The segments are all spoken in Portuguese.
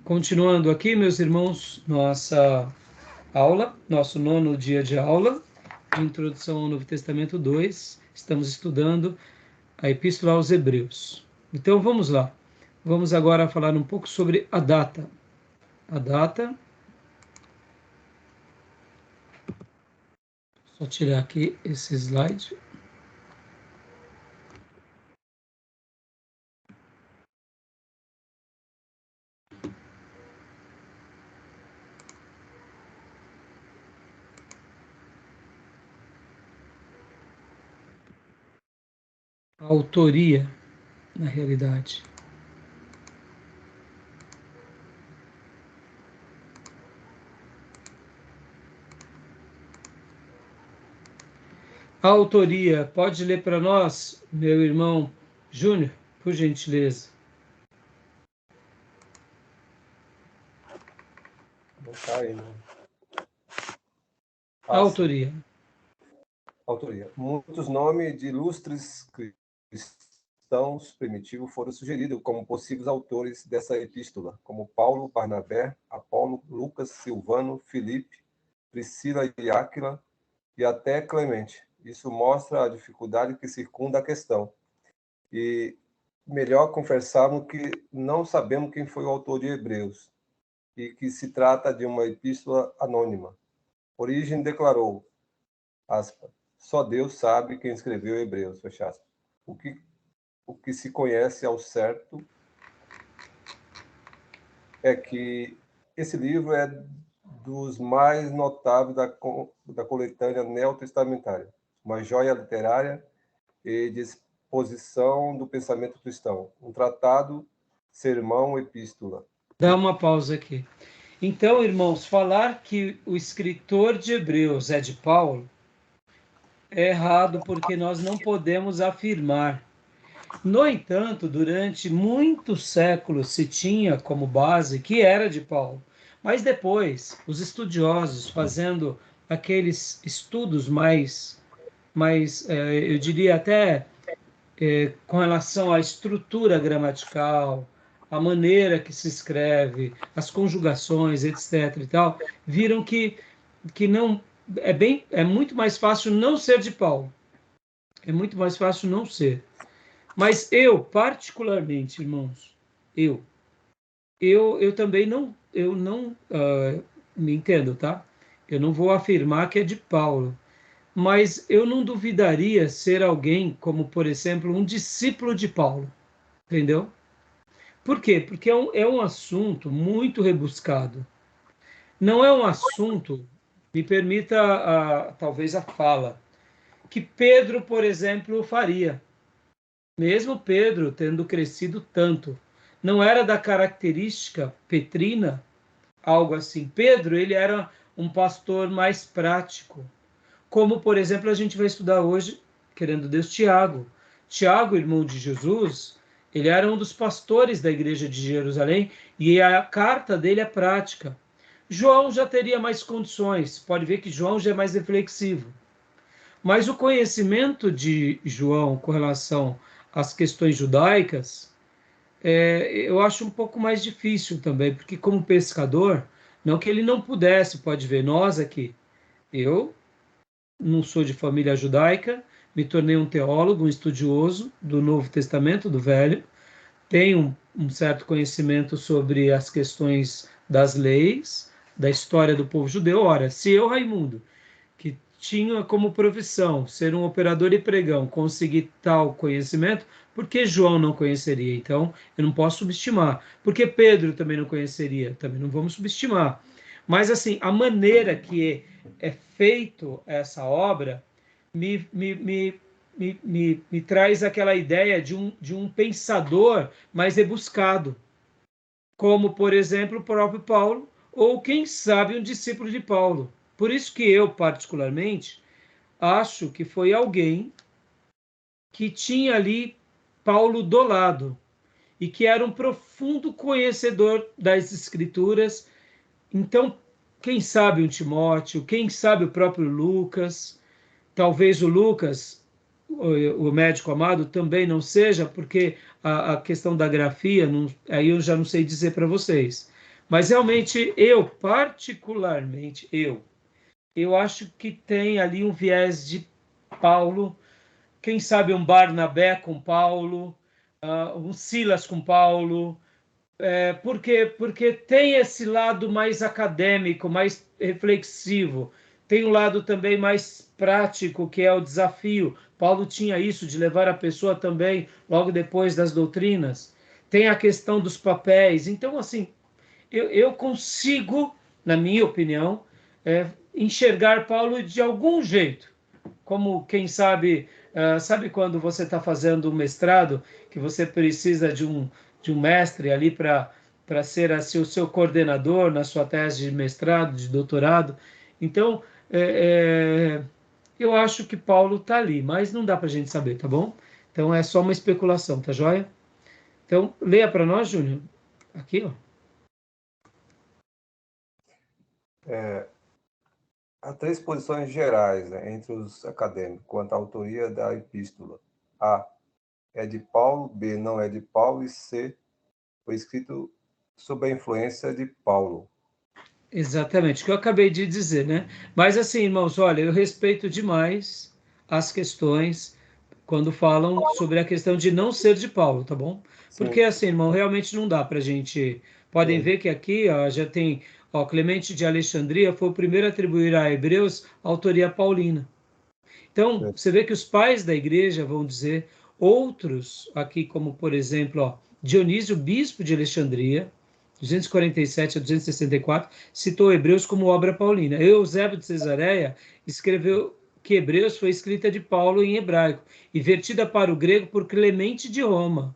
Continuando aqui, meus irmãos, nossa aula, nosso 9º dia de aula, de Introdução ao Novo Testamento 2, estamos estudando a Epístola aos Hebreus. Então vamos lá, vamos agora falar um pouco sobre a data. A data, só tirar aqui esse slide. A autoria, na realidade. A autoria, pode ler para nós, meu irmão Júnior, por gentileza. Não está aí, né? A autoria. Autoria. Muitos nomes de ilustres cristãos primitivos foram sugeridos como possíveis autores dessa epístola, como Paulo, Barnabé, Apolo, Lucas, Silvano, Filipe, Priscila e Áquila, e até Clemente. Isso mostra a dificuldade que circunda a questão. E melhor confessarmos que não sabemos quem foi o autor de Hebreus, e que se trata de uma epístola anônima. Origem declarou, aspas, só Deus sabe quem escreveu Hebreus, fecha aspas. O que se conhece ao certo é que esse livro é dos mais notáveis da coletânea neotestamentária, uma joia literária e de exposição do pensamento cristão, um tratado, sermão, epístola. Dá uma pausa aqui. Então, irmãos, falar que o escritor de Hebreus é de Paulo é errado porque nós não podemos afirmar. No entanto, durante muitos séculos se tinha como base que era de Paulo. Mas depois, os estudiosos fazendo aqueles estudos mais eu diria até com relação à estrutura gramatical, a maneira que se escreve, as conjugações, etc. e tal, viram que não é muito mais fácil não ser de Paulo. É muito mais fácil não ser. Mas eu, particularmente, irmãos, eu também não me entendo, tá? Eu não vou afirmar que é de Paulo, mas eu não duvidaria ser alguém como, por exemplo, um discípulo de Paulo, entendeu? Por quê? Porque é um assunto muito rebuscado. Não é um assunto, me permita talvez a fala, que Pedro, por exemplo, faria. Mesmo Pedro tendo crescido tanto, não era da característica petrina, algo assim. Pedro, ele era um pastor mais prático. Como, por exemplo, a gente vai estudar hoje, querendo Deus, Tiago. Tiago, irmão de Jesus, ele era um dos pastores da igreja de Jerusalém e a carta dele é prática. João já teria mais condições, pode ver que João já é mais reflexivo. Mas o conhecimento de João com relação às questões judaicas, eu acho um pouco mais difícil também, porque como pescador, não que ele não pudesse, pode ver, nós aqui, eu não sou de família judaica, me tornei um teólogo, um estudioso do Novo Testamento, do Velho, tenho um certo conhecimento sobre as questões das leis, da história do povo judeu. Ora, se eu, Raimundo, que tinha como profissão ser um operador e pregão, conseguir tal conhecimento, por que João não conheceria? Então, eu não posso subestimar. Por que Pedro também não conheceria? Também não vamos subestimar. Mas, assim, a maneira que é feito essa obra me traz aquela ideia de um pensador mais rebuscado, como, por exemplo, o próprio Paulo, ou quem sabe um discípulo de Paulo. Por isso que eu, particularmente, acho que foi alguém que tinha ali Paulo do lado e que era um profundo conhecedor das Escrituras. Então, quem sabe um Timóteo, quem sabe o próprio Lucas, talvez o Lucas, o médico amado, também não seja, porque a questão da grafia, não, aí eu já não sei dizer para vocês. Mas realmente, particularmente, eu acho que tem ali um viés de Paulo, quem sabe um Barnabé com Paulo, um Silas com Paulo, porque tem esse lado mais acadêmico, mais reflexivo, tem um lado também mais prático, que é o desafio. Paulo tinha isso de levar a pessoa também, logo depois das doutrinas. Tem a questão dos papéis. Então, assim, eu consigo, na minha opinião, enxergar Paulo de algum jeito, como quem sabe, sabe quando você está fazendo um mestrado, que você precisa de um mestre ali para ser assim, o seu coordenador na sua tese de mestrado, de doutorado. Então, eu acho que Paulo está ali, mas não dá para a gente saber, tá bom? Então é só uma especulação, tá joia? Então, leia para nós, Júnior. Aqui, ó. Há três posições gerais, né, entre os acadêmicos quanto à autoria da epístola. A. É de Paulo, B. Não é de Paulo, e C. Foi escrito sob a influência de Paulo. Exatamente, o que eu acabei de dizer, né? Mas assim, irmãos, olha, eu respeito demais as questões quando falam sobre a questão de não ser de Paulo, tá bom? Sim. Porque assim, irmão, realmente não dá para a gente. Podem ver que aqui ó, já tem, ó, Clemente de Alexandria foi o primeiro a atribuir a Hebreus a autoria paulina. Então, você vê que os pais da igreja vão dizer, outros aqui, como por exemplo, ó, Dionísio, bispo de Alexandria, 247 a 264, citou Hebreus como obra paulina. Eusébio de Cesareia escreveu que Hebreus foi escrita de Paulo em hebraico e vertida para o grego por Clemente de Roma.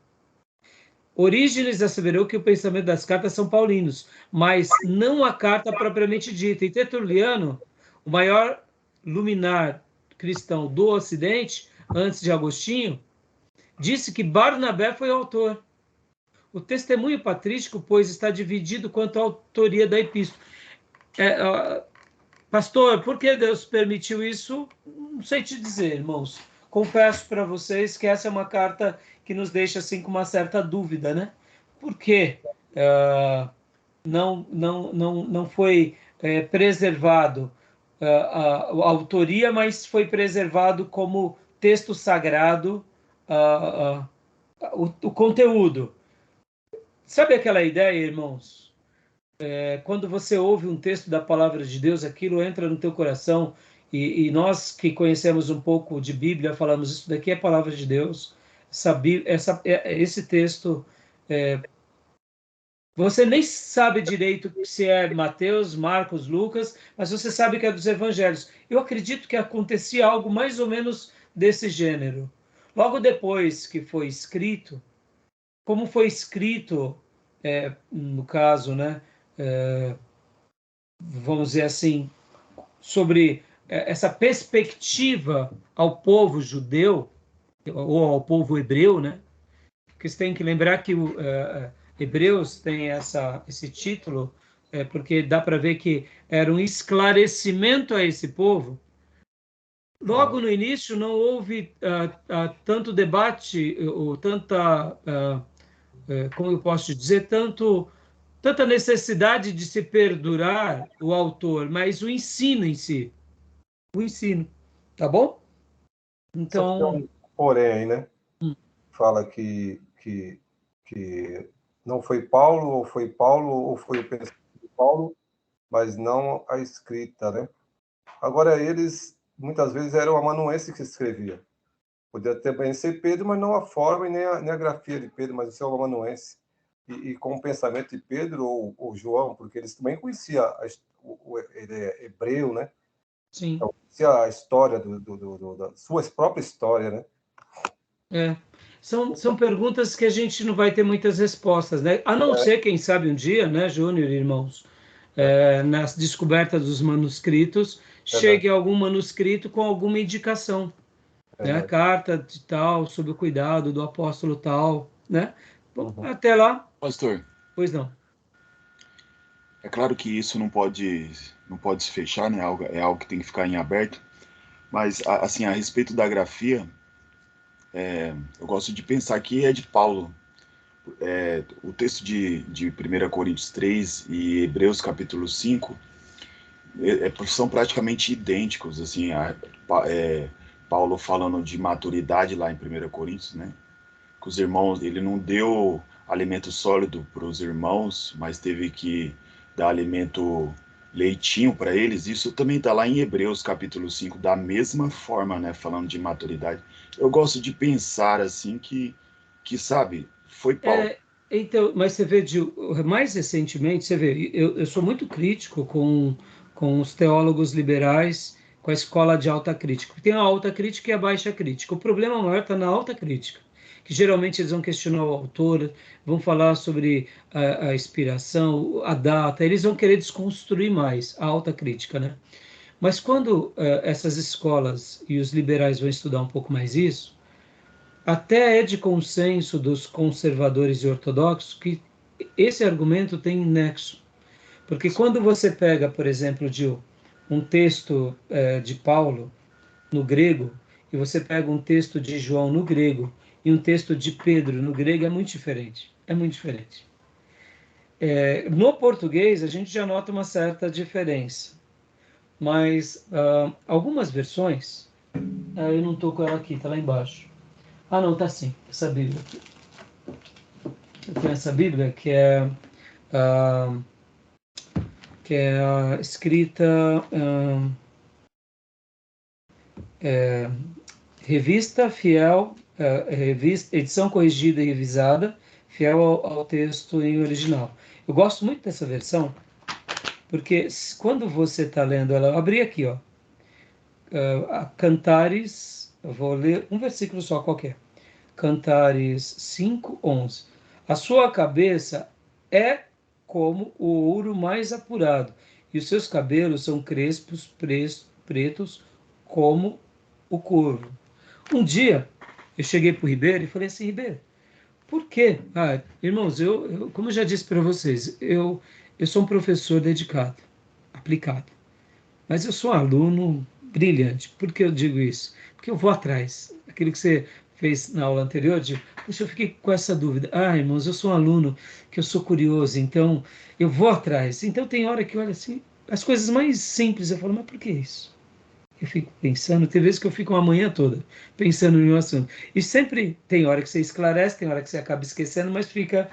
Orígenes asseverou que o pensamento das cartas são paulinos, mas não a carta propriamente dita. E Tertuliano, o maior luminar cristão do Ocidente, antes de Agostinho, disse que Barnabé foi o autor. O testemunho patrístico, pois, está dividido quanto à autoria da epístola. Pastor, por que Deus permitiu isso? Não sei te dizer, irmãos. Confesso para vocês que essa é uma carta que nos deixa assim com uma certa dúvida, né? Por quê? Não foi preservado a autoria, mas foi preservado como texto sagrado o conteúdo. Sabe aquela ideia, irmãos? Quando você ouve um texto da palavra de Deus, aquilo entra no teu coração e nós que conhecemos um pouco de Bíblia falamos isso daqui é a palavra de Deus. Esse texto você nem sabe direito se é Mateus, Marcos, Lucas, mas você sabe que é dos evangelhos. Eu acredito que acontecia algo mais ou menos desse gênero. Logo depois que foi escrito, como foi escrito, no caso, né, vamos dizer assim, sobre essa perspectiva ao povo judeu, ou ao povo hebreu, né? Porque você tem que lembrar que o Hebreus tem esse título, porque dá para ver que era um esclarecimento a esse povo. Logo no início não houve tanto debate ou tanta, como eu posso dizer, tanta necessidade de se perdurar o autor, mas o ensino em si, o ensino, tá bom? Só que tem Então, porém aí, né? Fala que não foi Paulo, ou foi o pensamento de Paulo, mas não a escrita, né? Agora, eles, muitas vezes, eram amanuense que escrevia. Podia também ser Pedro, mas não a forma e nem a grafia de Pedro, mas o seu amanuense. E com o pensamento de Pedro ou João, porque eles também conheciam ele é hebreu, né? sim. Então, conhecia a história da sua própria história, né? É. São perguntas que a gente não vai ter muitas respostas, né? A não ser, quem sabe, um dia, né, Júnior, irmãos, na descoberta dos manuscritos, Verdade, chegue algum manuscrito com alguma indicação, né? verdade. Carta de tal, sob o cuidado do apóstolo tal, né? Bom, Uhum. até lá, Pastor, pois não. é claro que isso não pode se fechar, né? É algo que tem que ficar em aberto. Mas, assim, a respeito da grafia, eu gosto de pensar que é de Paulo, o texto de 1 Coríntios 3 e Hebreus capítulo 5 são praticamente idênticos, assim, Paulo falando de maturidade lá em 1 Coríntios, né? Que os irmãos, ele não deu alimento sólido para os irmãos, mas teve que dar alimento leitinho para eles. Isso também está lá em Hebreus capítulo 5, da mesma forma, né? Falando de maturidade. Eu gosto de pensar assim que sabe, foi Paulo. Então, mas você vê, mais recentemente, você vê, eu sou muito crítico com os teólogos liberais, com a escola de alta crítica. Tem a alta crítica e a baixa crítica. O problema maior está na alta crítica, que geralmente eles vão questionar o autor, vão falar sobre a inspiração, a data, eles vão querer desconstruir mais a alta crítica, né? Mas quando essas escolas e os liberais vão estudar um pouco mais isso, até é de consenso dos conservadores e ortodoxos que esse argumento tem nexo. Porque quando você pega, por exemplo, um texto de Paulo no grego, e você pega um texto de João no grego, e um texto de Pedro no grego, é muito diferente. É muito diferente. No português, a gente já nota uma certa diferença. Mas algumas versões, eu não estou com ela aqui, está lá embaixo. Ah, não, tá sim, essa Bíblia aqui. Eu tenho essa Bíblia que é escrita revista fiel, edição corrigida e revisada, fiel ao texto em original. Eu gosto muito dessa versão, porque quando você está lendo ela, eu abri aqui, ó, Cantares, eu vou ler um versículo só qualquer. Cantares 5:11. A sua cabeça é como o ouro mais apurado, e os seus cabelos são crespos, pretos, como o corvo. Um dia, eu cheguei para o Ribeiro e falei assim, Ribeiro, por quê? Irmãos, como eu já disse para vocês, eu sou um professor dedicado, aplicado, mas eu sou um aluno brilhante. Por que eu digo isso? Porque eu vou atrás. Aquilo que você fez na aula anterior, puxa, eu fiquei com essa dúvida. Irmãos, eu sou um aluno que eu sou curioso, então eu vou atrás. Então tem hora que olha assim, as coisas mais simples, eu falo, mas por que isso? Eu fico pensando, tem vezes que eu fico uma manhã toda pensando em um assunto. E sempre tem hora que você esclarece, tem hora que você acaba esquecendo, mas fica.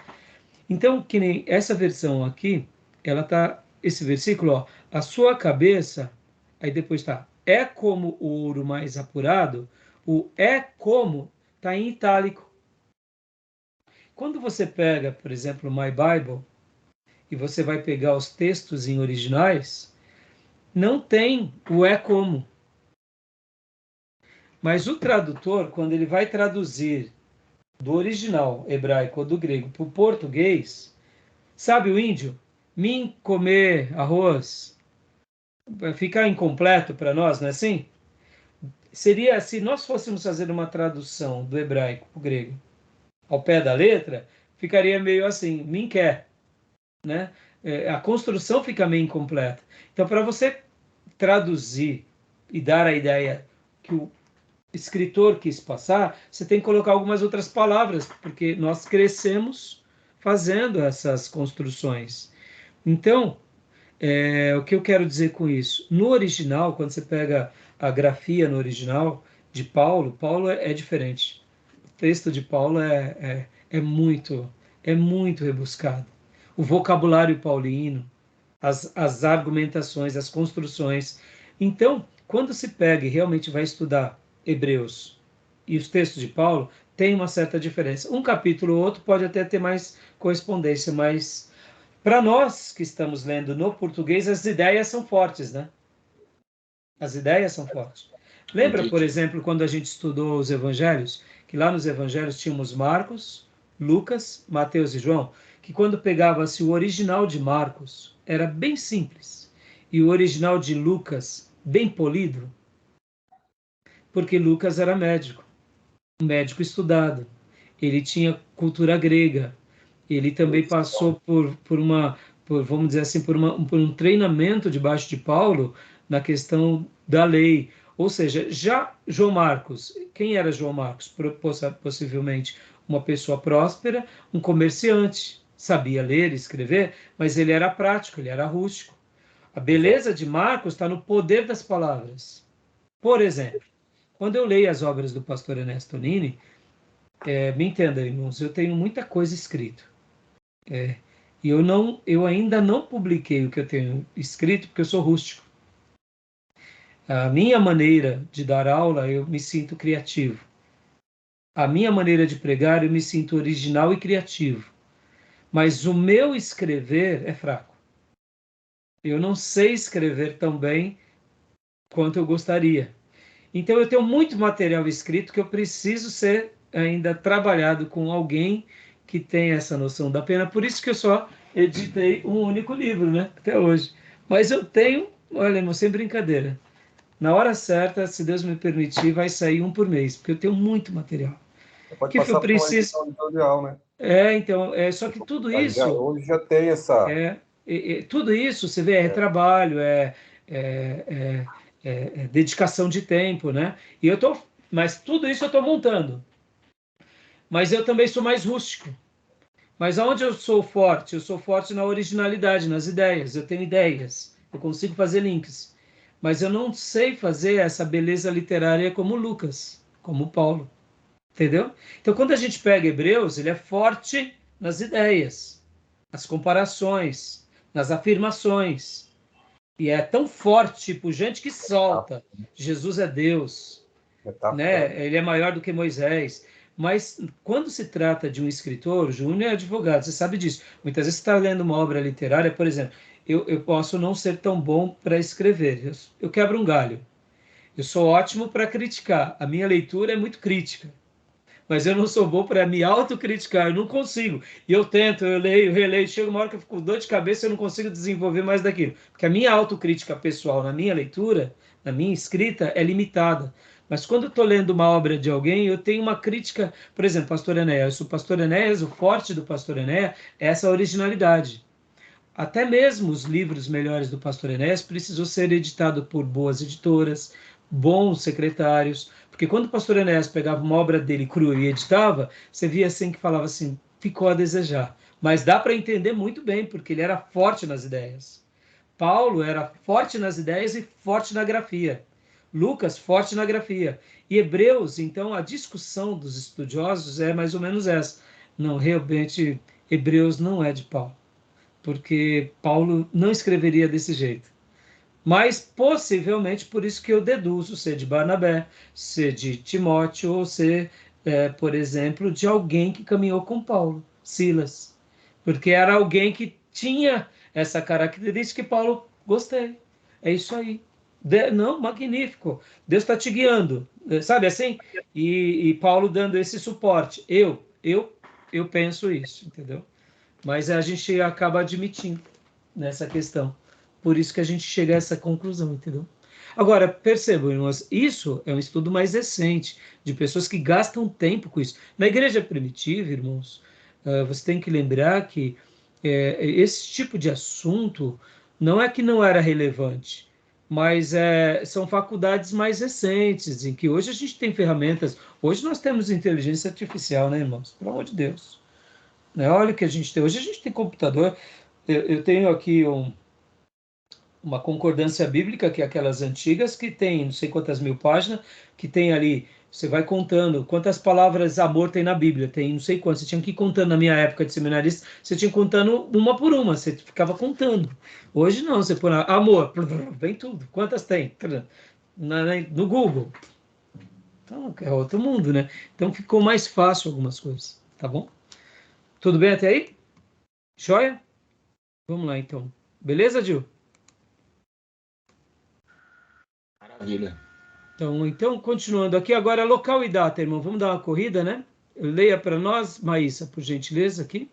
Então, que nem essa versão aqui, ela tá, esse versículo, ó, a sua cabeça, aí depois tá, é como o ouro mais apurado, o é como tá em itálico. Quando você pega, por exemplo, My Bible, e você vai pegar os textos em originais, não tem o é como. Mas o tradutor, quando ele vai traduzir do original hebraico ou do grego para o português, sabe o índio? Mim comer arroz fica incompleto para nós, não é assim? Seria, se nós fôssemos fazer uma tradução do hebraico para o grego ao pé da letra, ficaria meio assim, mim quer, né? A construção fica meio incompleta. Então, para você traduzir e dar a ideia que o escritor quis passar, você tem que colocar algumas outras palavras, porque nós crescemos fazendo essas construções. Então, o que eu quero dizer com isso? No original, quando você pega a grafia no original de Paulo, Paulo é diferente. O texto de Paulo é muito rebuscado. O vocabulário paulino, as argumentações, as construções. Então, quando se pega e realmente vai estudar Hebreus e os textos de Paulo, tem uma certa diferença. Um capítulo ou outro pode até ter mais correspondência, mas para nós que estamos lendo no português, as ideias são fortes, né? As ideias são fortes. Lembra, por exemplo, quando a gente estudou os evangelhos, que lá nos evangelhos tínhamos Marcos, Lucas, Mateus e João, que quando pegava-se o original de Marcos, era bem simples, e o original de Lucas, bem polido, porque Lucas era médico, um médico estudado. Ele tinha cultura grega. Ele também passou vamos dizer assim, por um treinamento debaixo de Paulo na questão da lei. Ou seja, já João Marcos, quem era João Marcos? Possivelmente uma pessoa próspera, um comerciante, sabia ler e escrever, mas ele era prático, ele era rústico. A beleza de Marcos está no poder das palavras. Por exemplo, quando eu leio as obras do pastor Ernesto Nini, me entenda, irmãos, eu tenho muita coisa escrito. E eu ainda não publiquei o que eu tenho escrito porque eu sou rústico. A minha maneira de dar aula, eu me sinto criativo. A minha maneira de pregar, eu me sinto original e criativo. Mas o meu escrever é fraco. Eu não sei escrever tão bem quanto eu gostaria. Então eu tenho muito material escrito que eu preciso ser ainda trabalhado com alguém que tem essa noção da pena. Por isso que eu só editei um único livro, né? Até hoje. Mas eu tenho, olha, irmão, sem brincadeira. Na hora certa, se Deus me permitir, vai sair um por mês, porque eu tenho muito material. Pode Que eu passar por uma preciso. edição editorial, né? Então, só que tudo isso, Hoje já tem essa. tudo isso, você vê, é trabalho, é, é dedicação de tempo, né? Mas tudo isso eu estou montando. Mas eu também sou mais rústico. Mas aonde eu sou forte? Eu sou forte na originalidade, nas ideias. Eu tenho ideias, eu consigo fazer links. Mas eu não sei fazer essa beleza literária como Lucas, como Paulo. Entendeu? Então, quando a gente pega Hebreus, ele é forte nas ideias, nas comparações, nas afirmações. E é tão forte, tipo, gente que solta. Jesus é Deus, Metáfora. né? Ele é maior do que Moisés. Mas quando se trata de um escritor, o Júnior é advogado, você sabe disso. Muitas vezes você está lendo uma obra literária, por exemplo, eu posso não ser tão bom para escrever, eu quebro um galho. Eu sou ótimo para criticar, a minha leitura é muito crítica, mas eu não sou bom para me autocriticar, eu não consigo. E eu tento, eu leio, releio, chega uma hora que eu fico com dor de cabeça e eu não consigo desenvolver mais daquilo. Porque a minha autocrítica pessoal na minha leitura, na minha escrita, é limitada. Mas quando eu estou lendo uma obra de alguém, eu tenho uma crítica, por exemplo, Pastor Enéas. O Pastor Enéas, o forte do Pastor Enéas é essa originalidade. Até mesmo os livros melhores do Pastor Enéas precisou ser editado por boas editoras, bons secretários, porque quando o Pastor Enéas pegava uma obra dele crua e editava, você via assim que falava assim, ficou a desejar. Mas dá para entender muito bem, porque ele era forte nas ideias. Paulo era forte nas ideias e forte na grafia. Lucas, forte na grafia. E Hebreus, então, a discussão dos estudiosos é mais ou menos essa. Não, realmente, Hebreus não é de Paulo, porque Paulo não escreveria desse jeito. Mas possivelmente por isso que eu deduzo ser de Barnabé, ser de Timóteo, ou ser, por exemplo, de alguém que caminhou com Paulo, Silas. Porque era alguém que tinha essa característica que Paulo gostei. É isso aí. Não, magnífico. Deus está te guiando. Sabe assim? E Paulo dando esse suporte. Eu penso isso, entendeu? Mas a gente acaba admitindo nessa questão. Por isso que a gente chega a essa conclusão, entendeu? Agora, percebam, irmãos, isso é um estudo mais recente, de pessoas que gastam tempo com isso. Na igreja primitiva, irmãos, você tem que lembrar que esse tipo de assunto não é que não era relevante, mas são faculdades mais recentes, em que hoje a gente tem ferramentas. Hoje nós temos inteligência artificial, né, irmãos? Pelo amor de Deus. Né? Olha o que a gente tem. Hoje a gente tem computador. Eu tenho aqui uma concordância bíblica, que é aquelas antigas, que tem não sei quantas mil páginas, que tem ali, você vai contando quantas palavras amor tem na Bíblia, tem não sei quantas, você tinha que ir contando na minha época de seminarista, você tinha que ir contando uma por uma, você ficava contando. Hoje não, você põe amor, vem tudo, quantas tem? No Google. Então, é outro mundo, né? Então ficou mais fácil algumas coisas, tá bom? Tudo bem até aí? Joia? Vamos lá, então. Beleza, Gil? Maravilha. Então, continuando aqui, agora local e data, irmão. Vamos dar uma corrida, né? Leia para nós, Maísa, por gentileza, aqui.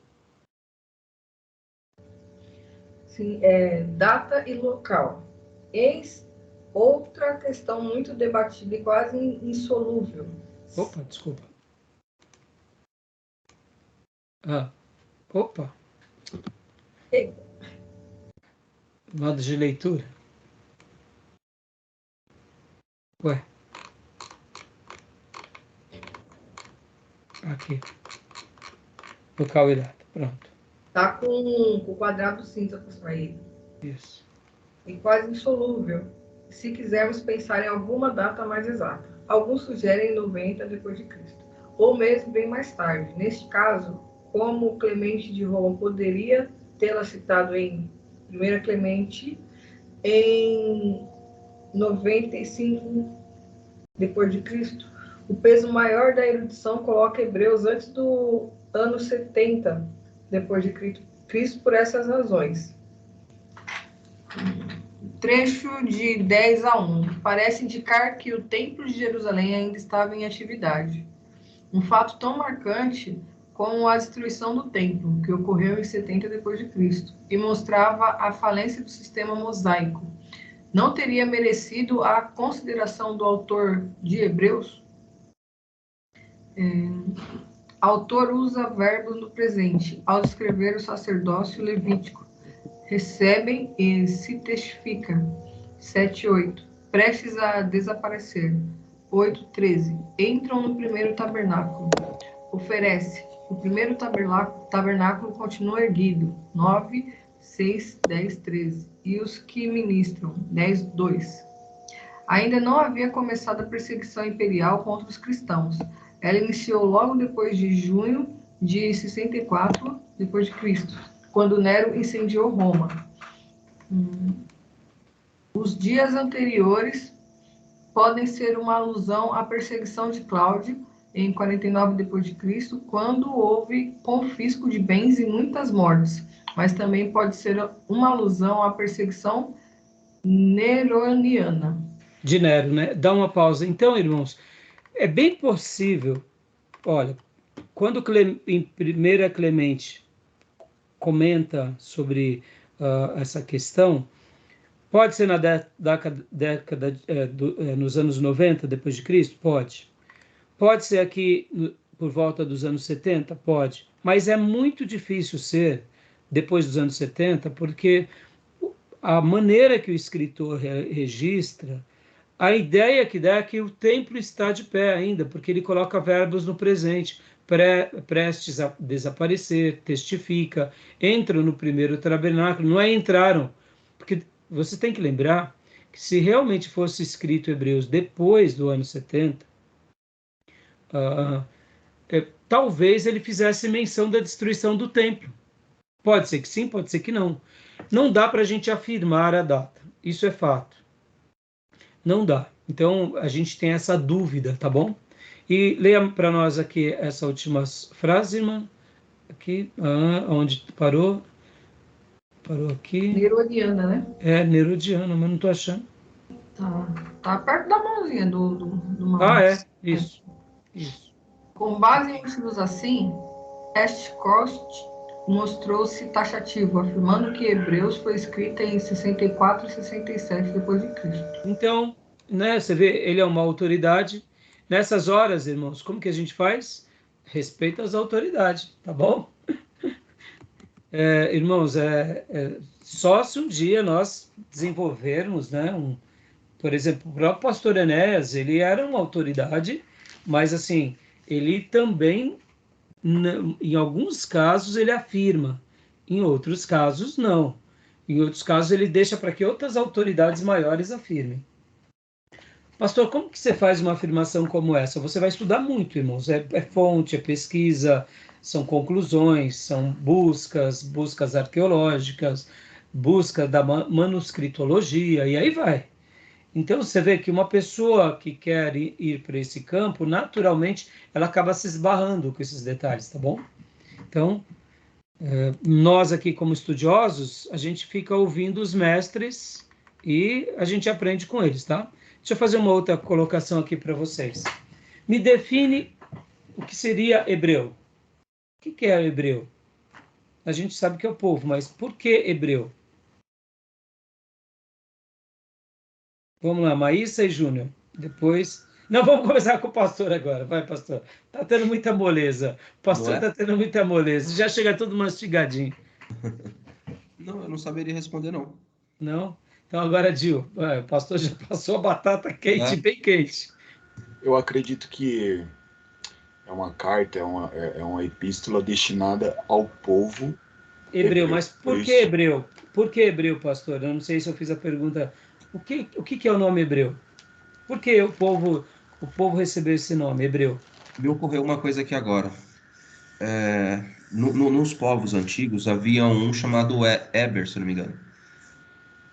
Sim, data e local. Eis outra questão muito debatida e quase insolúvel. Opa, desculpa. Opa. Modo de leitura. Ué. Aqui. Local e data. Pronto. Tá com o quadrado cinza construído. Isso. E quase insolúvel, se quisermos pensar em alguma data mais exata. Alguns sugerem 90 depois de Cristo, ou mesmo bem mais tarde. Neste caso, como Clemente de Roma poderia tê-la citado em 1 Clemente em 95 depois de Cristo, o peso maior da erudição coloca Hebreus antes do ano 70 depois de Cristo por essas razões. Trecho de 10:1 parece indicar que o Templo de Jerusalém ainda estava em atividade. Um fato tão marcante como a destruição do templo, que ocorreu em 70 depois de Cristo, e mostrava a falência do sistema mosaico. Não teria merecido a consideração do autor de Hebreus? Autor usa verbos no presente ao descrever o sacerdócio levítico. Recebem e se testifica. 7:8. Prestes a desaparecer. 8:13. Entram no primeiro tabernáculo. Oferece. O primeiro tabernáculo continua erguido. 9, 6, 10, 13. E os que ministram. 10:2. Ainda não havia começado a perseguição imperial contra os cristãos. Ela iniciou logo depois de junho de 64 depois de Cristo, quando Nero incendiou Roma. Os dias anteriores podem ser uma alusão à perseguição de Cláudio em 49 depois de Cristo, quando houve confisco de bens e muitas mortes, mas também pode ser uma alusão à perseguição neroniana. De Nero, né? Dá uma pausa. Então, irmãos, é bem possível, olha, quando em 1 Clemente comenta sobre essa questão, pode ser na década nos anos 90 depois de Cristo? Pode. Pode ser aqui por volta dos anos 70? Pode. Mas é muito difícil ser depois dos anos 70, porque a maneira que o escritor registra, a ideia que dá é que o templo está de pé ainda, porque ele coloca verbos no presente, prestes a desaparecer, testifica, entram no primeiro tabernáculo, não é entraram, porque você tem que lembrar que se realmente fosse escrito Hebreus depois do ano 70, talvez ele fizesse menção da destruição do templo. Pode ser que sim, pode ser que não. Não dá para a gente afirmar a data, isso é fato. Não dá. Então, a gente tem essa dúvida, tá bom? E leia para nós aqui essa última frase, irmã. Aqui, onde parou? Parou aqui. Neroniana, né? É, Nerodiana, mas não estou achando. Tá perto da mãozinha do mouse. Isso. Com base em estudos assim, Ashcroft mostrou-se taxativo, afirmando que Hebreus foi escrita em 64 e 67 depois de Cristo. Então, né, você vê, ele é uma autoridade. Nessas horas, irmãos, como que a gente faz? Respeita as autoridades, tá bom? Irmãos, só se um dia nós desenvolvermos, né, por exemplo, o próprio pastor Enéas, ele era uma autoridade, mas assim, ele também, em alguns casos, ele afirma, em outros casos, não. Em outros casos, ele deixa para que outras autoridades maiores afirmem. Pastor, como que você faz uma afirmação como essa? Você vai estudar muito, irmãos. É fonte, é pesquisa, são conclusões, são buscas arqueológicas, busca da manuscritologia, e aí vai. Então, você vê que uma pessoa que quer ir para esse campo, naturalmente, ela acaba se esbarrando com esses detalhes, tá bom? Então, nós aqui como estudiosos, a gente fica ouvindo os mestres e a gente aprende com eles, tá? Deixa eu fazer uma outra colocação aqui para vocês. Me define o que seria hebreu. O que é hebreu? A gente sabe que é o povo, mas por que hebreu? Vamos lá, Maísa e Júnior. Depois... Não, vamos começar com o pastor agora. Vai, pastor. Tá tendo muita moleza. O pastor tá tendo muita moleza. Já chega tudo mastigadinho. Não, eu não saberia responder, não. Não? Então agora, Gil, o pastor já passou a batata quente, bem quente. Eu acredito que É uma carta, é uma epístola destinada ao povo Hebreu. Mas por que Isso. hebreu? Por que hebreu, pastor? Eu não sei se eu fiz a pergunta. O que é o nome hebreu? Por que o povo recebeu esse nome, hebreu? Me ocorreu uma coisa aqui agora. Nos povos antigos havia um chamado Eber, se eu não me engano.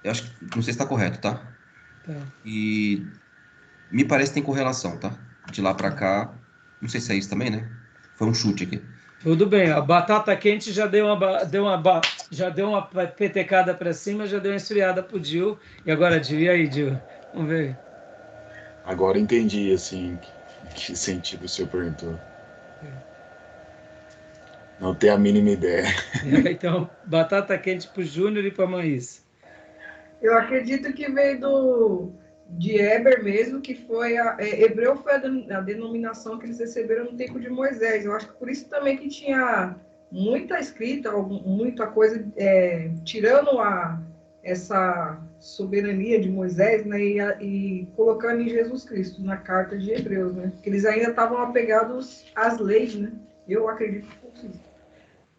Eu acho que, não sei se está correto, tá? Tá. E me parece que tem correlação, tá? De lá para cá, não sei se é isso também, né? Foi um chute aqui. Tudo bem, a batata quente já já deu uma petecada para cima, já deu uma esfriada pro Gil. E agora, Gil, e aí, Gil? Vamos ver. Agora entendi, assim, que sentido o senhor perguntou. Não tenho a mínima ideia. Então, batata quente pro Júnior e para Maísa. Eu acredito que veio de Eber mesmo, que foi hebreu foi a denominação que eles receberam no tempo de Moisés. Eu acho que por isso também que tinha muita escrita, muita coisa, tirando essa soberania de Moisés, né, e colocando em Jesus Cristo, na carta de Hebreus, né? Que eles ainda estavam apegados às leis, né? Eu acredito que fosse isso.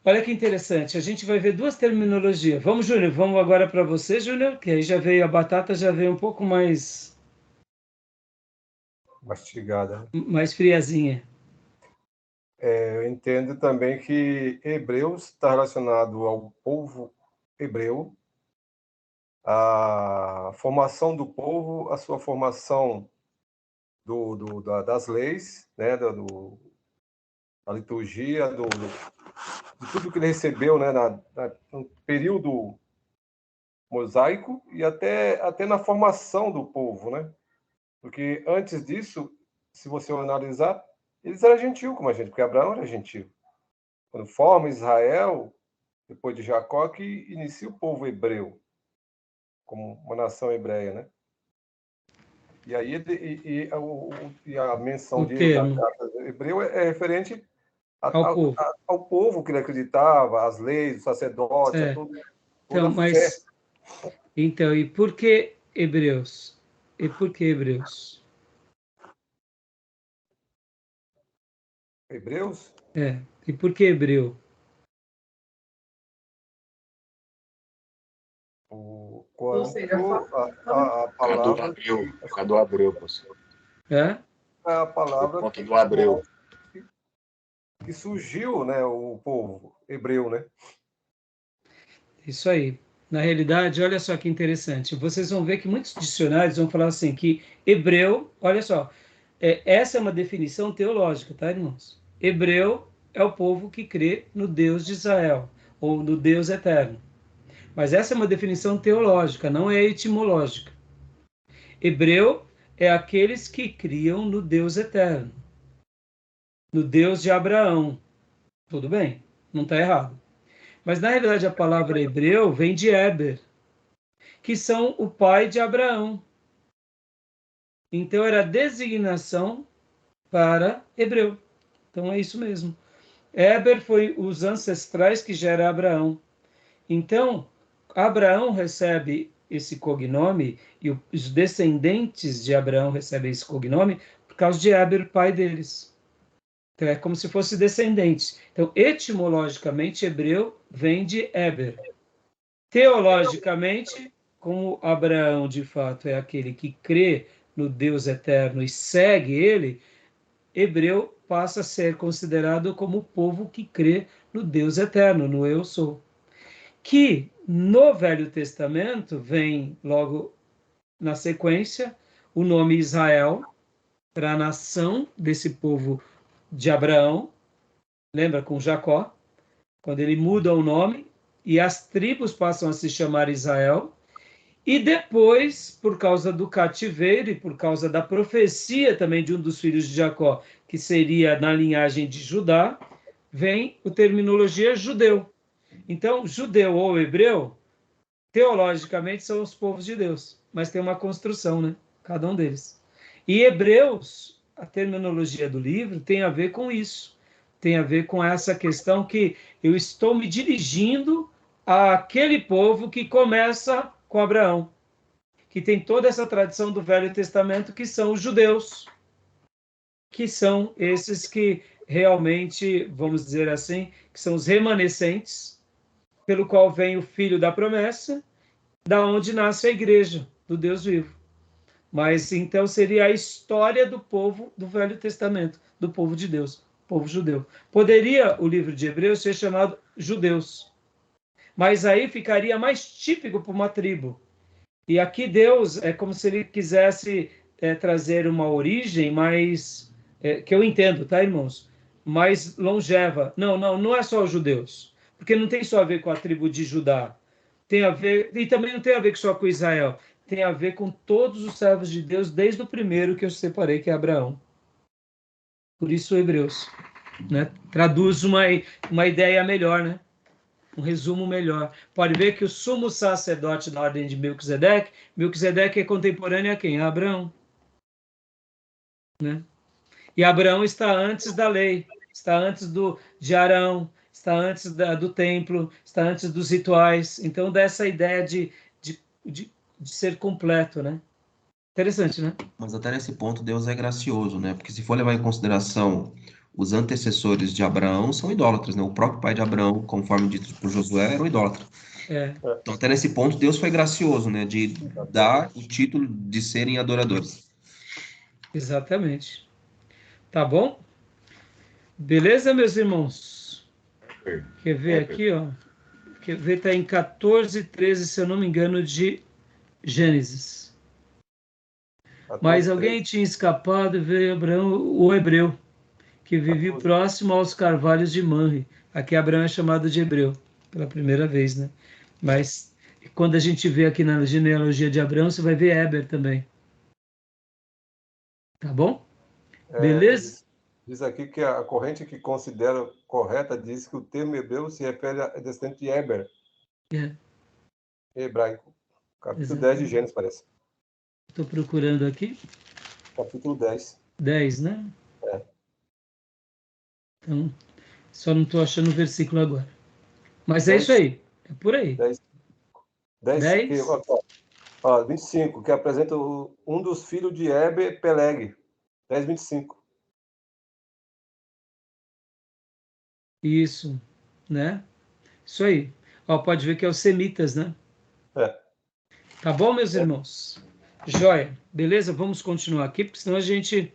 Olha que interessante, a gente vai ver duas terminologias. Vamos, Júnior, vamos agora para você, Júnior, que aí já veio a batata, já veio um pouco mais Mastigada. mais friazinha. Eu entendo também que Hebreus está relacionado ao povo hebreu, a formação do povo, a sua formação das leis, né, da liturgia, de tudo que ele recebeu, né, no período mosaico e até na formação do povo, né? Porque antes disso, se você analisar, eles eram gentil como a gente, porque Abraão era gentil. Quando forma Israel, depois de Jacó, que inicia o povo hebreu, como uma nação hebreia, né? E aí a menção O da termo carta hebreu é referente ao povo. ao povo que ele acreditava, às leis, o sacerdócio, É. toda Então, a fé. e por que Hebreus? E por que Hebreus? Hebreus, E por que hebreu? Ou seja, a Cadu palavra Abreu. Cadu Abreu, pastor. É? é a Por palavra conta do Abreu. que surgiu, né, o povo hebreu, né? Isso aí. Na realidade, olha só que interessante. Vocês vão ver que muitos dicionários vão falar assim que hebreu, olha só, essa é uma definição teológica, tá, irmãos? Hebreu é o povo que crê no Deus de Israel, ou no Deus eterno. Mas essa é uma definição teológica, não é etimológica. Hebreu é aqueles que criam no Deus eterno, no Deus de Abraão. Tudo bem, não está errado. Mas na realidade a palavra hebreu vem de Éber, que são o pai de Abraão. Então era designação para hebreu. Então é isso mesmo. Éber foi os ancestrais que gera Abraão. Então, Abraão recebe esse cognome e os descendentes de Abraão recebem esse cognome por causa de Éber, pai deles. Então é como se fosse descendentes. Então, etimologicamente, hebreu vem de Éber. Teologicamente, como Abraão de fato é aquele que crê no Deus eterno e segue ele, hebreu passa a ser considerado como o povo que crê no Deus eterno, no eu sou. Que no Velho Testamento vem logo na sequência o nome Israel para a nação desse povo de Abraão, lembra com Jacó, quando ele muda o nome e as tribos passam a se chamar Israel. E depois, por causa do cativeiro e por causa da profecia também de um dos filhos de Jacó, que seria na linhagem de Judá, vem a terminologia judeu. Então, judeu ou hebreu, teologicamente, são os povos de Deus, mas tem uma construção, né? Cada um deles. E Hebreus, a terminologia do livro, tem a ver com isso. Tem a ver com essa questão que eu estou me dirigindo àquele povo que começa com Abraão, que tem toda essa tradição do Velho Testamento, que são os judeus, que são esses que realmente, vamos dizer assim, que são os remanescentes, pelo qual vem o Filho da promessa, da onde nasce a igreja do Deus vivo. Mas então seria a história do povo do Velho Testamento, do povo de Deus, povo judeu. Poderia o livro de Hebreus ser chamado Judeus, mas aí ficaria mais típico para uma tribo. E aqui Deus é como se ele quisesse trazer uma origem mais, que eu entendo, tá, irmãos? Mais longeva. Não é só os judeus, porque não tem só a ver com a tribo de Judá. Tem a ver, e também não tem a ver só com Israel. Tem a ver com todos os servos de Deus, desde o primeiro que eu separei, que é Abraão. Por isso, Hebreus, né? Traduz uma ideia melhor, né? Um resumo melhor. Pode ver que o sumo sacerdote da ordem de Melquisedeque é contemporâneo a quem? A Abraão. Né? E Abraão está antes da lei, está antes de Arão, está antes do templo, está antes dos rituais. Então, dessa ideia de ser completo, né? Interessante, né? Mas até nesse ponto Deus é gracioso, né? Porque se for levar em consideração os antecessores de Abraão são idólatras, né? O próprio pai de Abraão, conforme dito por Josué, era um idólatra. Então até nesse ponto Deus foi gracioso, né? De dar o título de serem adoradores. Exatamente. Tá bom? Beleza, meus irmãos? Quer ver aqui, ó? Quer ver, tá em 14:13, se eu não me engano, de Gênesis. Mas alguém tinha escapado e veio Abraão, o hebreu, que vivia próximo aos carvalhos de Manre. Aqui Abraão é chamado de hebreu, pela primeira vez, né? Mas quando a gente vê aqui na genealogia de Abraão, você vai ver Éber também. Tá bom? Beleza? Diz aqui que a corrente que considera correta diz que o termo hebreu se refere a descendente de Éber. Hebraico. Capítulo 10 de Gênesis, parece. Estou procurando aqui. Capítulo 10. 10, né? Então, só não estou achando o versículo agora. Mas 10, é isso aí. É por aí. 10. 25, que apresenta um dos filhos de Éber, Peleg. 10:25. Isso, né? Isso aí. Ó, pode ver que é os semitas, né? Tá bom, meus irmãos? Joia. Beleza? Vamos continuar aqui, porque senão a gente...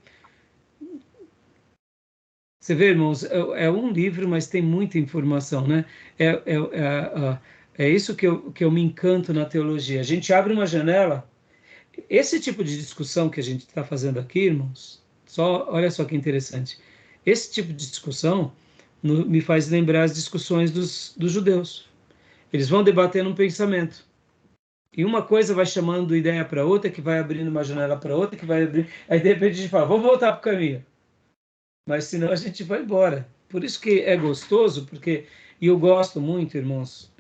Você vê, irmãos, é um livro, mas tem muita informação, né? É isso que eu me encanto na teologia. A gente abre uma janela. Esse tipo de discussão que a gente está fazendo aqui, irmãos, olha só que interessante. Esse tipo de discussão me faz lembrar as discussões dos judeus. Eles vão debatendo um pensamento. E uma coisa vai chamando ideia para outra, que vai abrindo uma janela para outra, que vai abrir. Aí de repente a gente fala, vamos voltar para o caminho. Mas senão a gente vai embora. Por isso que é gostoso, porque. E eu gosto muito, irmãos,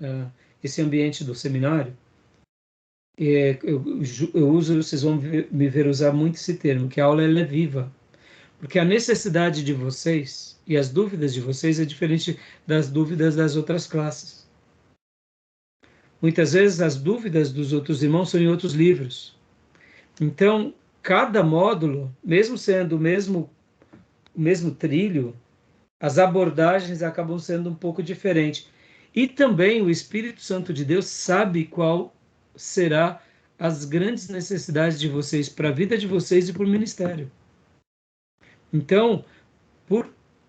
esse ambiente do seminário. Eu uso, vocês vão me ver usar muito esse termo, que a aula ela é viva. Porque a necessidade de vocês e as dúvidas de vocês é diferente das dúvidas das outras classes. Muitas vezes as dúvidas dos outros irmãos são em outros livros. Então, cada módulo, mesmo sendo o mesmo trilho, as abordagens acabam sendo um pouco diferentes. E também o Espírito Santo de Deus sabe qual será as grandes necessidades de vocês para a vida de vocês e para o ministério. Então, por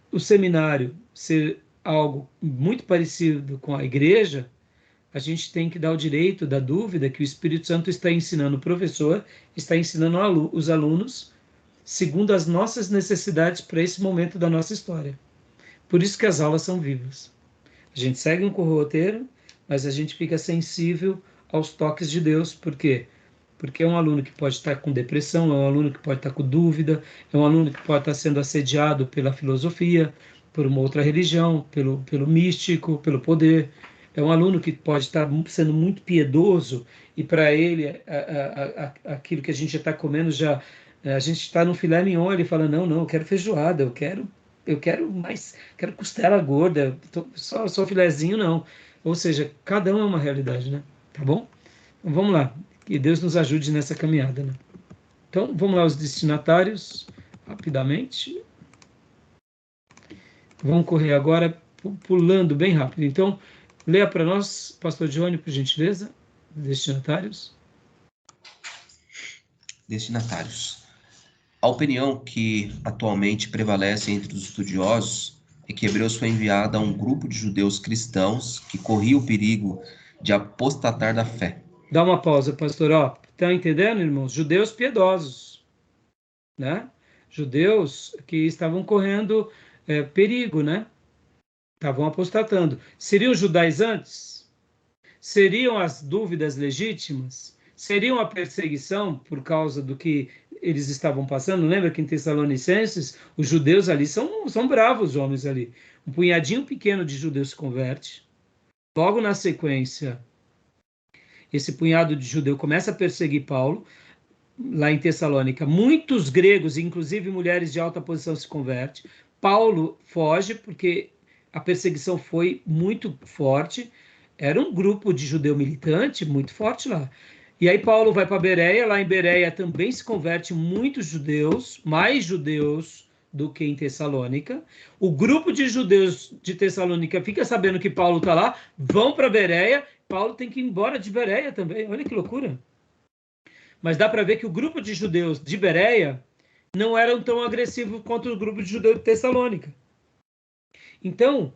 o seminário ser algo muito parecido com a igreja, a gente tem que dar o direito da dúvida que o Espírito Santo está ensinando o professor, está ensinando os alunos, segundo as nossas necessidades para esse momento da nossa história. Por isso que as aulas são vivas. A gente segue um roteiro, mas a gente fica sensível aos toques de Deus. Por quê? Porque é um aluno que pode estar com depressão, é um aluno que pode estar com dúvida, é um aluno que pode estar sendo assediado pela filosofia, por uma outra religião, pelo místico, pelo poder. É um aluno que pode estar sendo muito piedoso e para ele aquilo que a gente já está comendo já... A gente está no filé mignon, ele fala, não, eu quero feijoada, eu quero mais, quero costela gorda, só filezinho não. Ou seja, cada um é uma realidade, né? Tá bom? Então, vamos lá. Que Deus nos ajude nessa caminhada, né? Então, vamos lá, os destinatários, rapidamente. Vamos correr agora, pulando bem rápido. Então, leia para nós, pastor Johnny, por gentileza, destinatários. Destinatários. A opinião que atualmente prevalece entre os estudiosos é que Hebreus foi enviado a um grupo de judeus cristãos que corria o perigo de apostatar da fé. Dá uma pausa, pastor. Ó, tá entendendo, irmãos? Judeus piedosos, né? Judeus que estavam correndo perigo, né? Estavam apostatando. Seriam judaizantes? Seriam as dúvidas legítimas? Seriam a perseguição por causa do que eles estavam passando? Lembra que em Tessalonicenses, os judeus ali são bravos homens ali. Um punhadinho pequeno de judeus se converte. Logo na sequência, esse punhado de judeu começa a perseguir Paulo, lá em Tessalônica. Muitos gregos, inclusive mulheres de alta posição, se convertem. Paulo foge porque a perseguição foi muito forte. Era um grupo de judeu militante muito forte lá. E aí Paulo vai para Bereia. Lá em Bereia também se converte muitos judeus, mais judeus do que em Tessalônica. O grupo de judeus de Tessalônica fica sabendo que Paulo está lá, vão para Bereia. Paulo tem que ir embora de Bereia também. Olha que loucura. Mas dá para ver que o grupo de judeus de Bereia não eram tão agressivos quanto o grupo de judeus de Tessalônica. Então,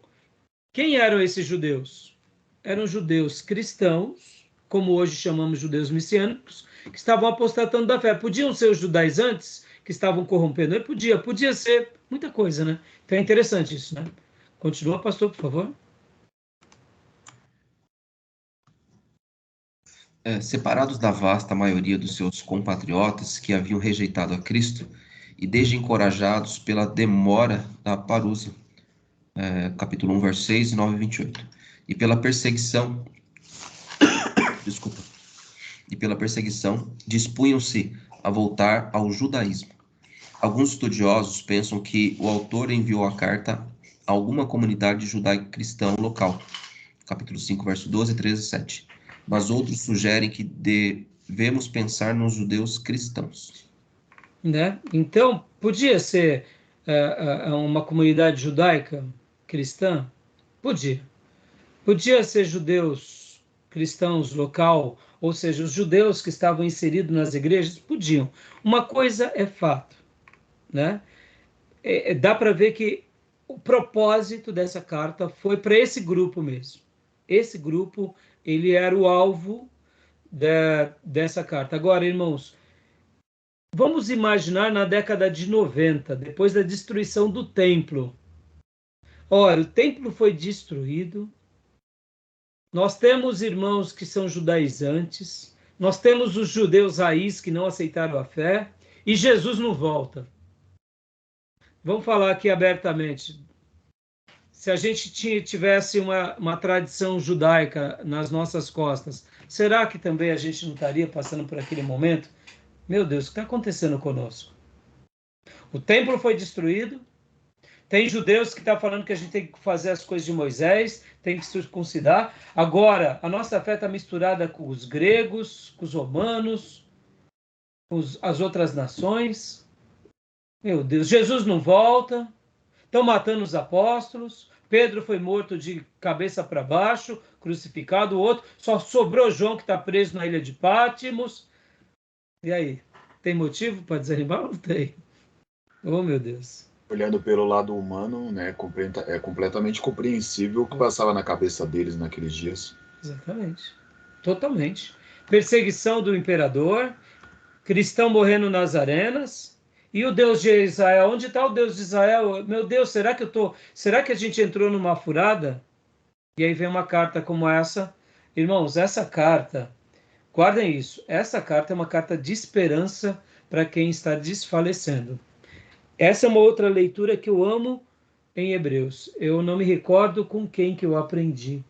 quem eram esses judeus? Eram judeus cristãos, como hoje chamamos judeus messiânicos, que estavam apostatando da fé. Podiam ser os judaizantes que estavam corrompendo? Podia ser muita coisa, né? Então é interessante isso, né? Continua, pastor, por favor. Separados da vasta maioria dos seus compatriotas que haviam rejeitado a Cristo e desde encorajados pela demora da parusa, capítulo 1, versos 6, 9 e 28, e pela perseguição, dispunham-se a voltar ao judaísmo. Alguns estudiosos pensam que o autor enviou a carta a alguma comunidade judaico-cristã local, capítulo 5, verso 12, 13 e 7. Mas outros sugerem que devemos pensar nos judeus cristãos. Né? Então, podia ser uma comunidade judaica cristã? Podia. Podia ser judeus cristãos local, ou seja, os judeus que estavam inseridos nas igrejas? Podiam. Uma coisa é fato, né? Dá para ver que o propósito dessa carta foi para esse grupo mesmo. Esse grupo, ele era o alvo dessa carta. Agora, irmãos, vamos imaginar na década de 90, depois da destruição do templo. Ora, o templo foi destruído. Nós temos irmãos que são judaizantes. Nós temos os judeus raiz que não aceitaram a fé. E Jesus não volta. Vamos falar aqui abertamente. Se a gente tivesse uma tradição judaica nas nossas costas, será que também a gente não estaria passando por aquele momento? Meu Deus, o que está acontecendo conosco? O templo foi destruído. Tem judeus que estão falando que a gente tem que fazer as coisas de Moisés, tem que circuncidar. Agora, a nossa fé está misturada com os gregos, com os romanos, com as outras nações. Meu Deus, Jesus não volta. Estão matando os apóstolos. Pedro foi morto de cabeça para baixo, crucificado. O outro, só sobrou João que está preso na ilha de Pátimos. E aí? Tem motivo para desanimar? Não tem. Oh, meu Deus. Olhando pelo lado humano, né, é completamente compreensível o que passava na cabeça deles naqueles dias. Exatamente. Totalmente. Perseguição do imperador, cristão morrendo nas arenas, e o Deus de Israel. Onde está o Deus de Israel? Meu Deus, será que a gente entrou numa furada? E aí vem uma carta como essa. Irmãos, essa carta, guardem isso, essa carta é uma carta de esperança para quem está desfalecendo. Essa é uma outra leitura que eu amo em Hebreus. Eu não me recordo com quem que eu aprendi.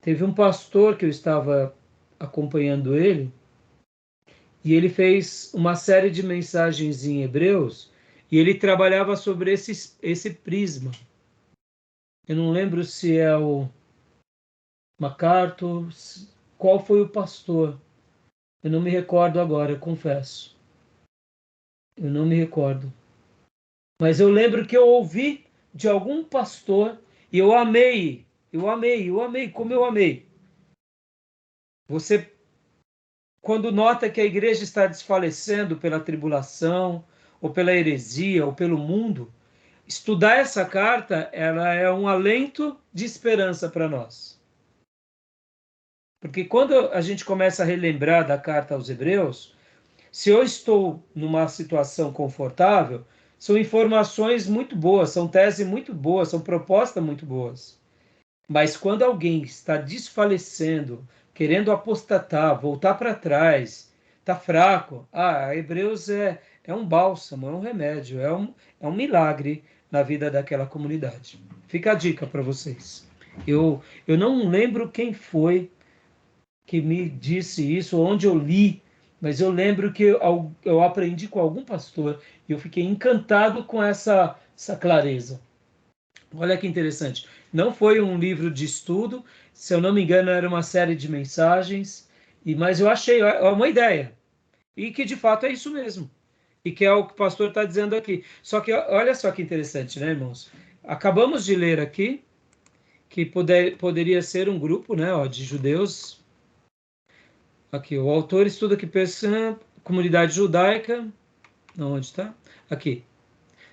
Teve um pastor que eu estava acompanhando ele, e ele fez uma série de mensagens em Hebreus, e ele trabalhava sobre esse prisma. Eu não lembro se é o MacArthur, qual foi o pastor. Eu não me recordo agora, eu confesso. Eu não me recordo. Mas eu lembro que eu ouvi de algum pastor, e eu amei, como eu amei. Você, quando nota que a igreja está desfalecendo pela tribulação, ou pela heresia, ou pelo mundo, estudar essa carta, ela é um alento de esperança para nós. Porque quando a gente começa a relembrar da carta aos Hebreus, se eu estou numa situação confortável, são informações muito boas, são teses muito boas, são propostas muito boas. Mas quando alguém está desfalecendo, querendo apostatar, voltar para trás, está fraco, Hebreus é um bálsamo, é um remédio, é um milagre na vida daquela comunidade. Fica a dica para vocês. Eu não lembro quem foi que me disse isso, onde eu li, mas eu lembro que eu aprendi com algum pastor e eu fiquei encantado com essa clareza. Olha que interessante. Não foi um livro de estudo, se eu não me engano, era uma série de mensagens, mas eu achei uma ideia. E que de fato é isso mesmo. E que é o que o pastor está dizendo aqui. Só que olha só que interessante, né, irmãos? Acabamos de ler aqui que poderia ser um grupo, né, de judeus. Aqui, o autor estuda que pensa comunidade judaica. Onde está? Aqui.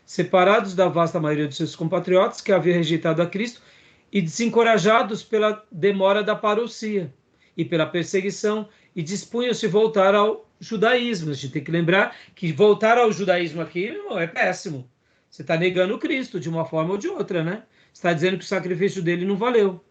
Separados da vasta maioria de seus compatriotas que haviam rejeitado a Cristo e desencorajados pela demora da parousia e pela perseguição, e dispunham-se a voltar ao judaísmo. A gente tem que lembrar que voltar ao judaísmo aqui não é péssimo. Você está negando Cristo de uma forma ou de outra, né? Você está dizendo que o sacrifício dele não valeu.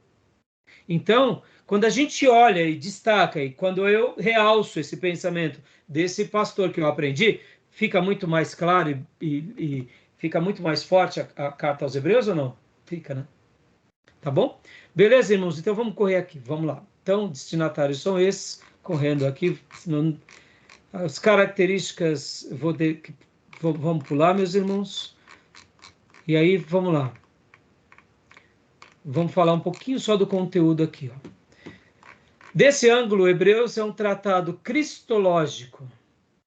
Então, quando a gente olha e destaca, e quando eu realço esse pensamento desse pastor que eu aprendi, fica muito mais claro e fica muito mais forte a carta aos Hebreus ou não? Fica, né? Tá bom? Beleza, irmãos? Então vamos correr aqui. Vamos lá. Então, destinatários são esses. Correndo aqui. Senão, as características, vamos pular, meus irmãos. E aí, vamos lá. Vamos falar um pouquinho só do conteúdo aqui, ó. Desse ângulo, Hebreus é um tratado cristológico,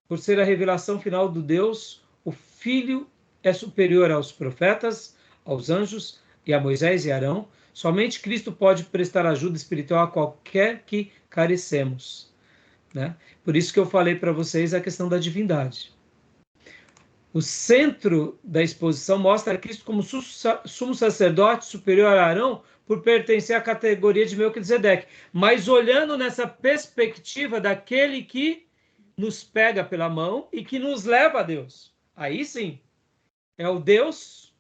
por ser a revelação final do Deus, o Filho é superior aos profetas, aos anjos e a Moisés e Arão. Somente Cristo pode prestar ajuda espiritual a qualquer que carecemos, né? Por isso que eu falei para vocês a questão da divindade. O centro da exposição mostra Cristo como sumo sacerdote superior a Arão, por pertencer à categoria de Melquisedeque, mas olhando nessa perspectiva daquele que nos pega pela mão e que nos leva a Deus. Aí sim, é o Deus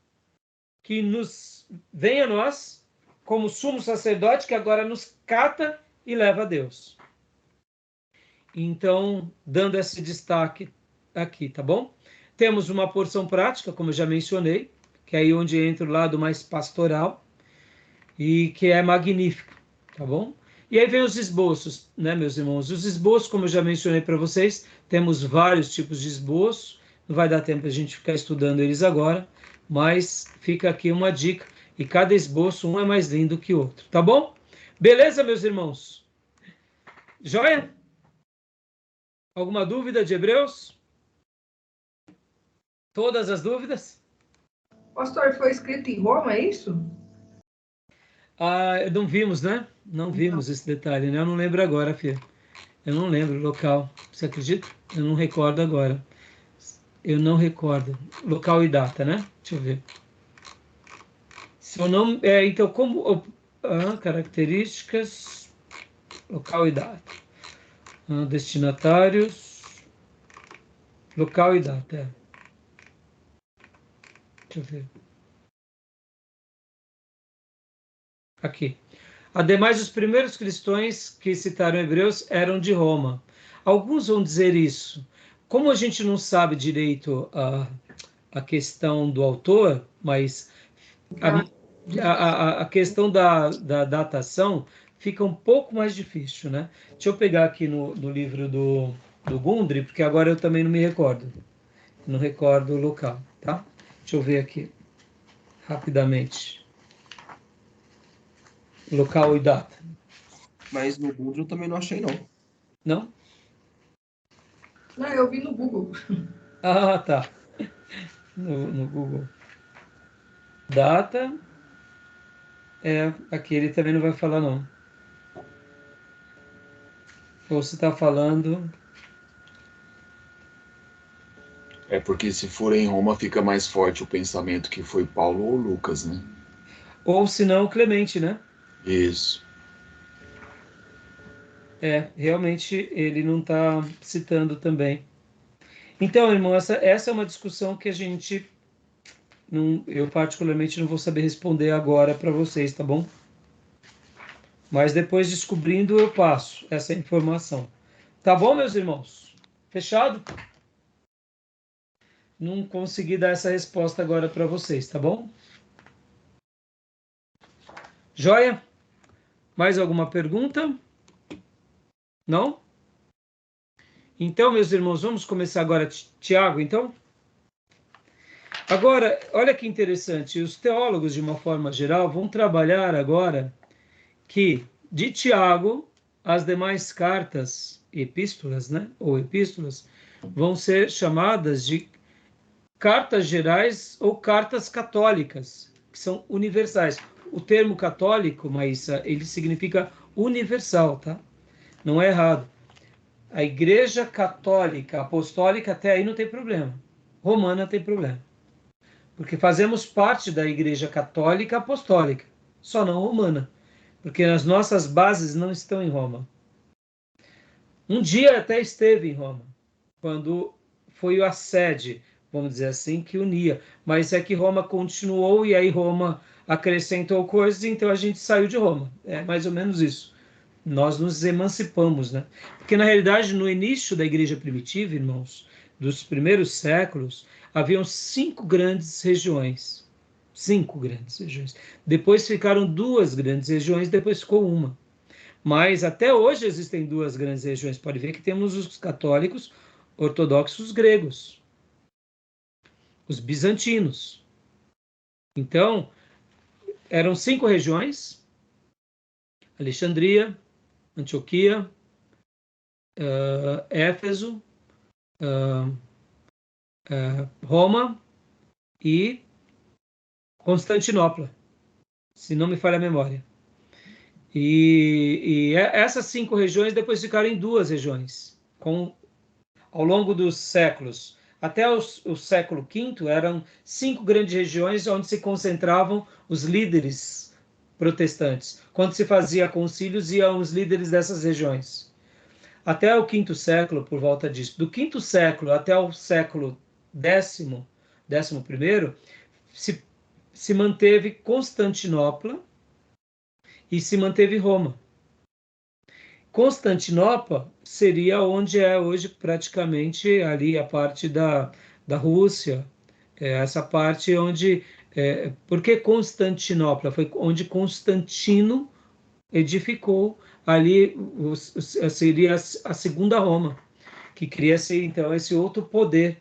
que nos vem a nós como sumo sacerdote, que agora nos cata e leva a Deus. Então, dando esse destaque aqui, tá bom? Temos uma porção prática, como eu já mencionei, que é aí onde entra o lado mais pastoral, e que é magnífica, tá bom? E aí vem os esboços, né, meus irmãos? Os esboços, como eu já mencionei para vocês, temos vários tipos de esboço, não vai dar tempo a gente ficar estudando eles agora, mas fica aqui uma dica, e cada esboço, um é mais lindo que o outro, tá bom? Beleza, meus irmãos? Joia? Alguma dúvida de Hebreus? Todas as dúvidas? Pastor, foi escrito em Roma, é isso? Não vimos, né? Não vimos esse detalhe, né? Eu não lembro agora, filha. Eu não lembro o local. Você acredita? Eu não recordo agora. Eu não recordo. Local e data, né? Deixa eu ver. Se eu não... então, como... características... Local e data. Destinatários... Local e data, Deixa eu ver. Aqui. Ademais, os primeiros cristãos que citaram Hebreus eram de Roma. Alguns vão dizer isso. Como a gente não sabe direito a questão do autor, mas a questão da datação fica um pouco mais difícil, né? Deixa eu pegar aqui no livro do Gundry, porque agora eu também não me recordo. Não recordo o local, tá? Deixa eu ver aqui, rapidamente. Local e data. Mas no Google eu também não achei, não. Não? Não, eu vi no Google. Tá. No Google. Data, aqui ele também não vai falar não. Ou você está falando... É porque se for em Roma fica mais forte o pensamento que foi Paulo ou Lucas, né? Ou se não, Clemente, né? Isso. Realmente ele não está citando também. Então, irmão, essa é uma discussão que a gente, não, eu particularmente não vou saber responder agora para vocês, tá bom? Mas depois descobrindo eu passo essa informação. Tá bom, meus irmãos? Fechado? Não consegui dar essa resposta agora para vocês, tá bom? Joia? Mais alguma pergunta? Não? Então, meus irmãos, vamos começar agora, Tiago, então? Agora, olha que interessante, os teólogos, de uma forma geral, vão trabalhar agora que, de Tiago, as demais cartas, epístolas, né, ou epístolas, vão ser chamadas de cartas gerais ou cartas católicas, que são universais. O termo católico, mas ele significa universal, tá? Não é errado. A Igreja Católica Apostólica, até aí não tem problema. Romana tem problema. Porque fazemos parte da Igreja Católica Apostólica, só não romana. Porque as nossas bases não estão em Roma. Um dia até esteve em Roma, quando foi a sede, vamos dizer assim, que unia. Mas é que Roma continuou e aí Roma acrescentou coisas, então a gente saiu de Roma. É mais ou menos isso. Nós nos emancipamos, né? Porque, na realidade, no início da igreja primitiva, irmãos, dos primeiros séculos, haviam 5 grandes regiões. 5 grandes regiões. Depois ficaram 2 grandes regiões, depois ficou uma. Mas até hoje existem 2 grandes regiões. Pode ver que temos os católicos ortodoxos gregos, os bizantinos. Então, eram 5 regiões: Alexandria, Antioquia, Éfeso, Roma e Constantinopla, se não me falha a memória. E essas 5 regiões depois ficaram em 2 regiões, ao longo dos séculos. Até o século V eram 5 grandes regiões onde se concentravam os líderes protestantes. Quando se fazia concílios, iam os líderes dessas regiões. Até o V século, por volta disso. Do V século até o século X, se manteve Constantinopla e se manteve Roma. Constantinopla seria onde é hoje praticamente ali a parte da Rússia, essa parte onde... por que Constantinopla? Foi onde Constantino edificou ali, seria a segunda Roma, que cria-se então esse outro poder.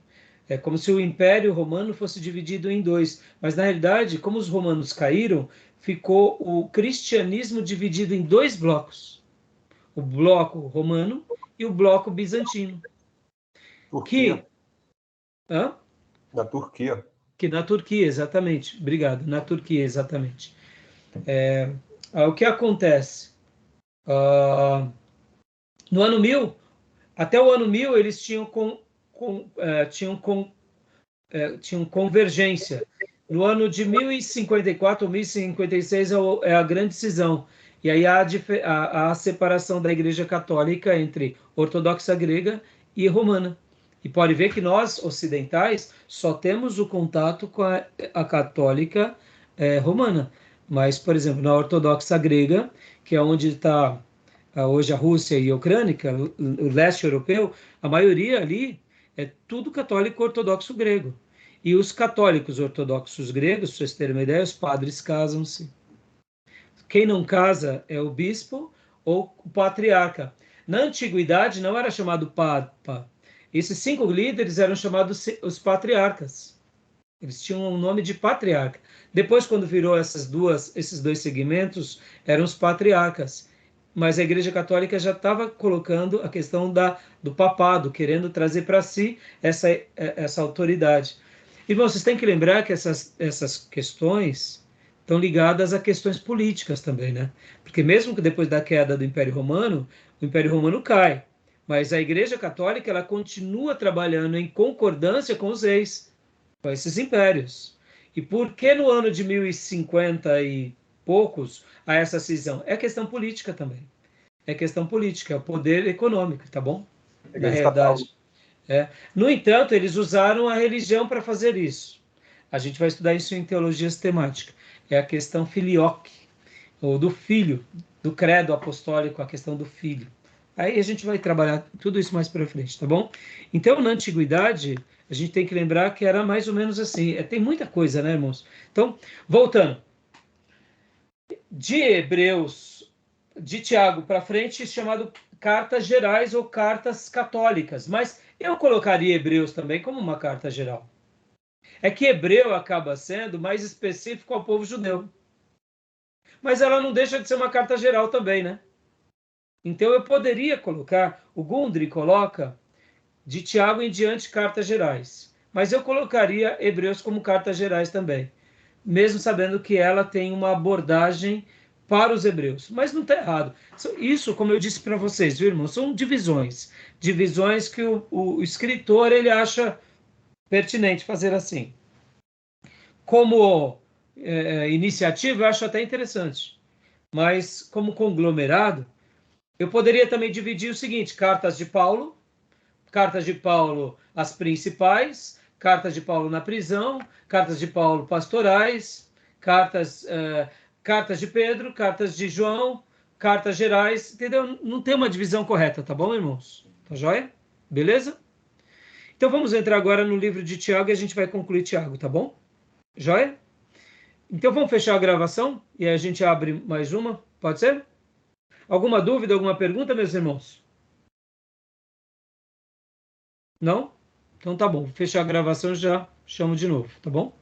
É como se o Império Romano fosse dividido em 2. Mas, na realidade, como os romanos caíram, ficou o cristianismo dividido em 2 blocos. O bloco romano e o bloco bizantino. Turquia. Na Turquia. Que na Turquia, exatamente. Obrigado. Na Turquia, exatamente. O que acontece? No ano 1000, até o ano 1000, eles tinham convergência. No ano de 1054 ou 1056 é a grande cisão. E aí há a separação da Igreja Católica entre ortodoxa grega e romana. E pode ver que nós, ocidentais, só temos o contato com a católica romana. Mas, por exemplo, na ortodoxa grega, que é onde está hoje a Rússia e a Ucrânia, o leste europeu, a maioria ali é tudo católico ortodoxo grego. E os católicos ortodoxos gregos, para vocês terem uma ideia, os padres casam-se. Quem não casa é o bispo ou o patriarca. Na antiguidade não era chamado papa. Esses 5 líderes eram chamados os patriarcas. Eles tinham o nome de patriarca. Depois, quando virou esses 2 segmentos, eram os patriarcas. Mas a Igreja Católica já estava colocando a questão do papado, querendo trazer para si essa autoridade. Irmão, vocês têm que lembrar que essas questões estão ligadas a questões políticas também, né? Porque mesmo que depois da queda do Império Romano, o Império Romano cai, mas a Igreja Católica ela continua trabalhando em concordância com os reis, com esses impérios. E por que no ano de 1050 e poucos há essa cisão? É questão política também. É questão política, é o poder econômico, tá bom? Na realidade. No entanto, eles usaram a religião para fazer isso. A gente vai estudar isso em teologia sistemática. É a questão filioque, ou do filho, do credo apostólico, a questão do filho. Aí a gente vai trabalhar tudo isso mais para frente, tá bom? Então, na antiguidade, a gente tem que lembrar que era mais ou menos assim. Tem muita coisa, né, irmãos? Então, voltando. De Hebreus, de Tiago para frente, chamado cartas gerais ou cartas católicas. Mas eu colocaria Hebreus também como uma carta geral. É que Hebreu acaba sendo mais específico ao povo judeu. Mas ela não deixa de ser uma carta geral também, né? Então eu poderia colocar, o Gundry coloca de Tiago em diante cartas gerais. Mas eu colocaria Hebreus como cartas gerais também. Mesmo sabendo que ela tem uma abordagem para os hebreus. Mas não está errado. Isso, como eu disse para vocês, viu, irmão, são divisões. Divisões que o escritor ele acha pertinente fazer assim. Como iniciativa, eu acho até interessante. Mas como conglomerado, eu poderia também dividir o seguinte: cartas de Paulo as principais, cartas de Paulo na prisão, cartas de Paulo pastorais, cartas de Pedro, cartas de João, cartas gerais, entendeu? Não tem uma divisão correta, tá bom, irmãos? Tá joia? Beleza? Então vamos entrar agora no livro de Tiago e a gente vai concluir Tiago, tá bom? Joia? Então vamos fechar a gravação e a gente abre mais uma, pode ser? Alguma dúvida, alguma pergunta, meus irmãos? Não? Então tá bom, vou fechar a gravação e já chamo de novo, tá bom?